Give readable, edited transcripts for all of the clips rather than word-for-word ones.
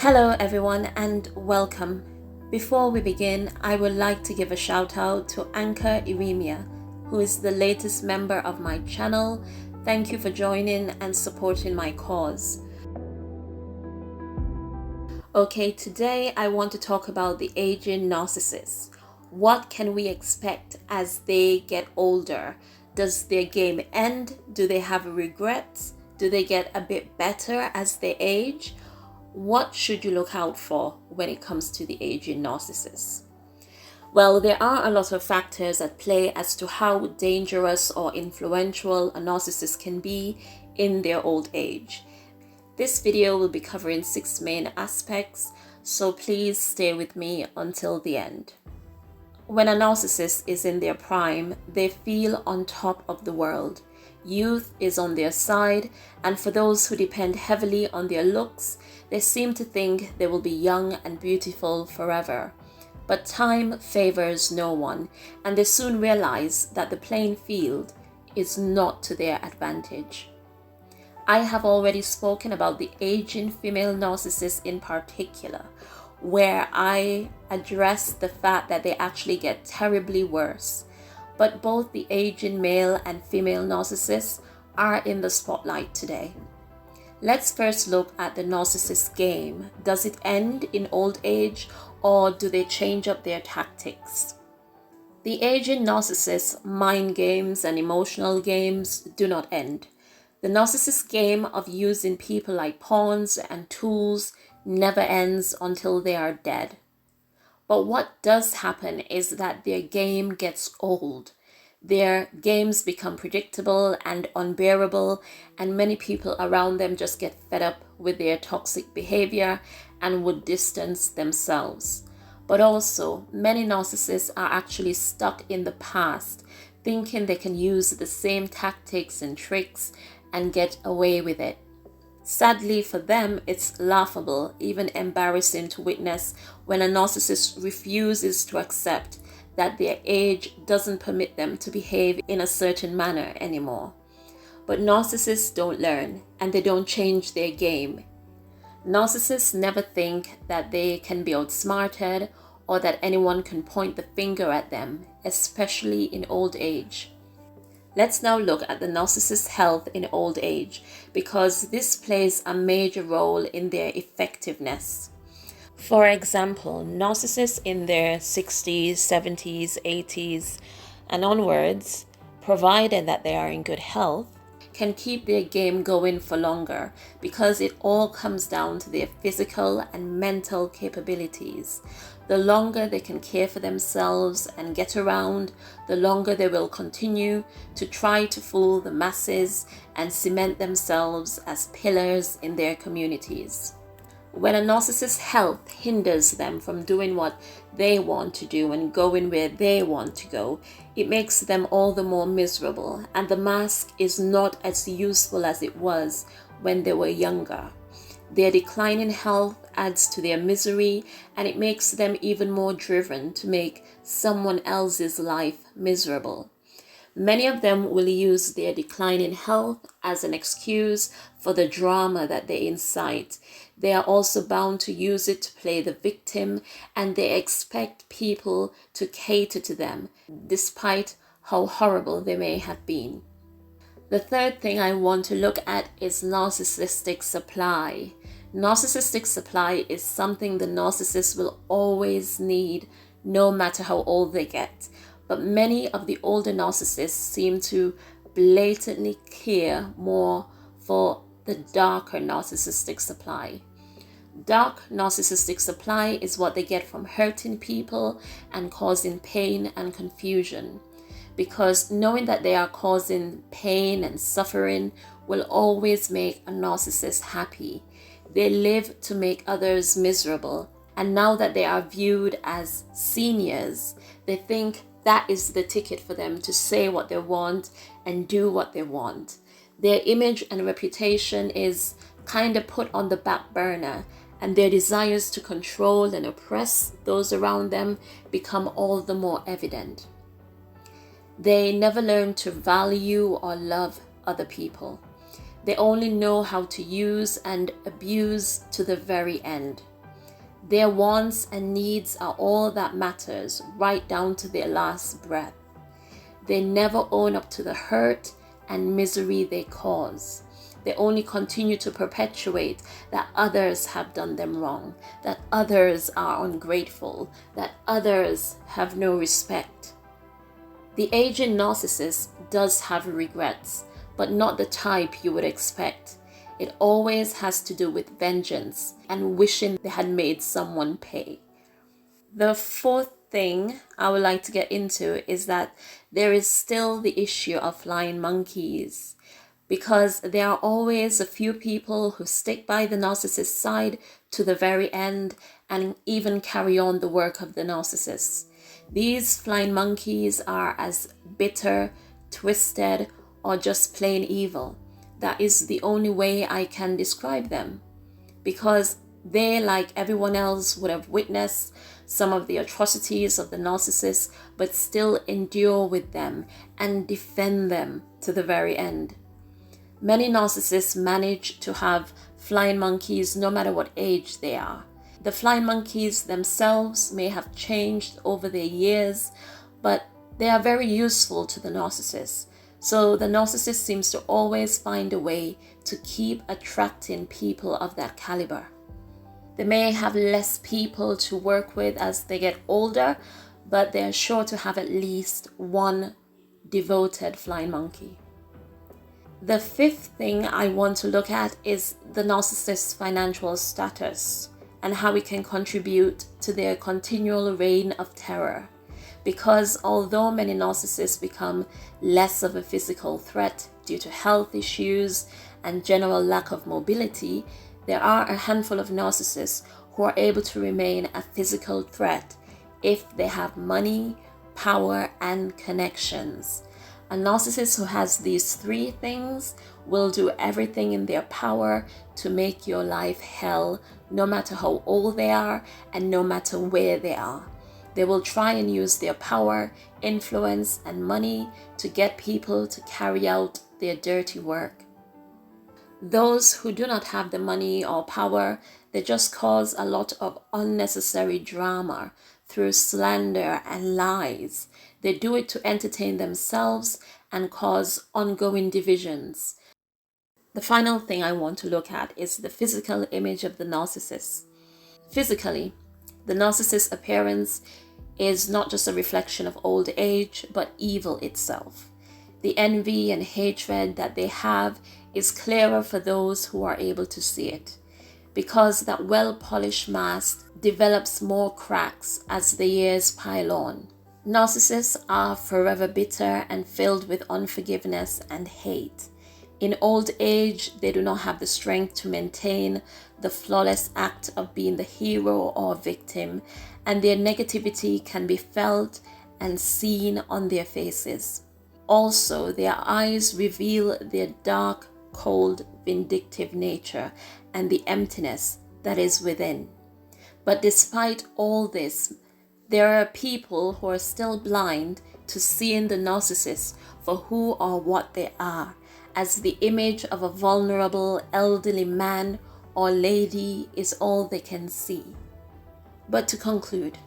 Hello everyone and welcome. Before we begin, I would like to give a shout out to Anchor Iremia, who is the latest member of my channel. Thank you for joining and supporting my cause. Okay, today I want to talk about the aging narcissist. What can we expect as they get older? Does their game end? Do they have regrets? Do they get a bit better as they age? What should you look out for when it comes to the aging narcissist? Well, there are a lot of factors at play as to how dangerous or influential a narcissist can be in their old age. This video will be covering 6 main aspects, so please stay with me until the end. When a narcissist is in their prime, they feel on top of the world. Youth is on their side, and for those who depend heavily on their looks, they seem to think they will be young and beautiful forever. But time favors no one, and they soon realize that the playing field is not to their advantage. I have already spoken about the aging female narcissist in particular, where I address the fact that they actually get terribly worse. But both the aging male and female narcissists are in the spotlight today. Let's first look at the narcissist game. Does it end in old age, or do they change up their tactics? The aging narcissist's mind games and emotional games do not end. The narcissist game of using people like pawns and tools never ends until they are dead. But what does happen is that their game gets old. Their games become predictable and unbearable, and many people around them just get fed up with their toxic behavior and would distance themselves. But also, many narcissists are actually stuck in the past, thinking they can use the same tactics and tricks and get away with it. Sadly for them, it's laughable, even embarrassing to witness when a narcissist refuses to accept that their age doesn't permit them to behave in a certain manner anymore. But narcissists don't learn, and they don't change their game. Narcissists never think that they can be outsmarted or that anyone can point the finger at them, especially in old age. Let's now look at the narcissist's health in old age, because this plays a major role in their effectiveness. For example, narcissists in their 60s, 70s, 80s, and onwards, provided that they are in good health, can keep their game going for longer because it all comes down to their physical and mental capabilities. The longer they can care for themselves and get around, the longer they will continue to try to fool the masses and cement themselves as pillars in their communities. When a narcissist's health hinders them from doing what they want to do and going where they want to go, it makes them all the more miserable, and the mask is not as useful as it was when they were younger. Their declining health adds to their misery, and it makes them even more driven to make someone else's life miserable. Many of them will use their declining health as an excuse for the drama that they incite. They are also bound to use it to play the victim, and they expect people to cater to them, despite how horrible they may have been. The third thing I want to look at is narcissistic supply. Narcissistic supply is something the narcissist will always need, no matter how old they get. But many of the older narcissists seem to blatantly care more for the darker narcissistic supply. Dark narcissistic supply is what they get from hurting people and causing pain and confusion. Because knowing that they are causing pain and suffering will always make a narcissist happy. They live to make others miserable, and now that they are viewed as seniors, they think that is the ticket for them to say what they want and do what they want. Their image and reputation is kind of put on the back burner, and their desires to control and oppress those around them become all the more evident. They never learn to value or love other people. They only know how to use and abuse to the very end. Their wants and needs are all that matters, right down to their last breath. They never own up to the hurt and misery they cause. They only continue to perpetuate that others have done them wrong, that others are ungrateful, that others have no respect. The aging narcissist does have regrets, but not the type you would expect. It always has to do with vengeance and wishing they had made someone pay. The fourth thing I would like to get into is that there is still the issue of flying monkeys, because there are always a few people who stick by the narcissist side to the very end and even carry on the work of the narcissist. These flying monkeys are as bitter, twisted, or just plain evil. That is the only way I can describe them, because they, like everyone else, would have witnessed some of the atrocities of the narcissist, but still endure with them and defend them to the very end. Many narcissists manage to have flying monkeys no matter what age they are. The flying monkeys themselves may have changed over the years, but they are very useful to the narcissist. So the narcissist seems to always find a way to keep attracting people of that caliber. They may have less people to work with as they get older, but they are sure to have at least one devoted flying monkey. The fifth thing I want to look at is the narcissist's financial status and how it can contribute to their continual reign of terror. Because although many narcissists become less of a physical threat due to health issues and general lack of mobility, there are a handful of narcissists who are able to remain a physical threat if they have money, power, and connections. A narcissist who has these three things will do everything in their power to make your life hell, no matter how old they are and no matter where they are. They will try and use their power, influence, and money to get people to carry out their dirty work. Those who do not have the money or power, they just cause a lot of unnecessary drama through slander and lies. They do it to entertain themselves and cause ongoing divisions. The final thing I want to look at is the physical image of the narcissist. Physically, the narcissist's appearance is not just a reflection of old age, but evil itself. The envy and hatred that they have is clearer for those who are able to see it, because that well-polished mask develops more cracks as the years pile on. Narcissists are forever bitter and filled with unforgiveness and hate. In old age, they do not have the strength to maintain the flawless act of being the hero or victim, and their negativity can be felt and seen on their faces. Also, their eyes reveal their dark, cold, vindictive nature and the emptiness that is within. But despite all this, there are people who are still blind to seeing the narcissist for who or what they are, as the image of a vulnerable elderly man or lady is all they can see. But to conclude,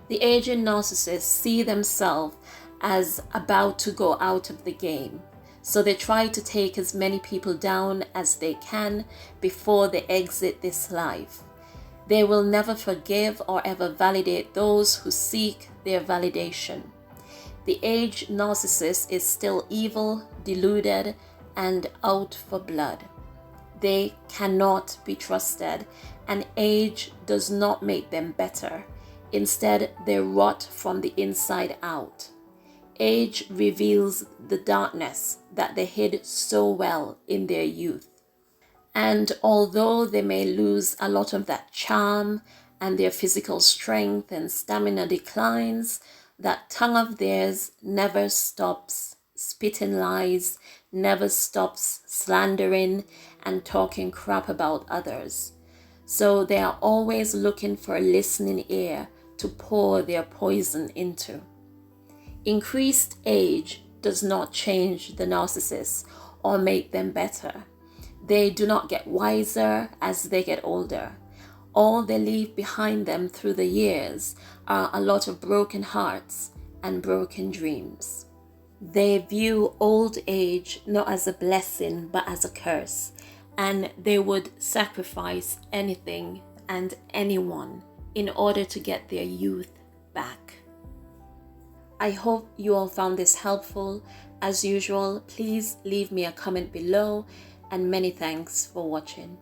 the aging narcissists see themselves as about to go out of the game, so they try to take as many people down as they can before they exit this life. They will never forgive or ever validate those who seek their validation. The aged narcissist is still evil, deluded, and out for blood. They cannot be trusted, and age does not make them better. Instead, they rot from the inside out. Age reveals the darkness that they hid so well in their youth. And although they may lose a lot of that charm and their physical strength and stamina declines, that tongue of theirs never stops spitting lies, never stops slandering and talking crap about others. So they are always looking for a listening ear to pour their poison into. Increased age does not change the narcissist or make them better. They do not get wiser as they get older. All they leave behind them through the years are a lot of broken hearts and broken dreams. They view old age not as a blessing but as a curse, and they would sacrifice anything and anyone in order to get their youth back. I hope you all found this helpful. As usual, please leave me a comment below, and many thanks for watching.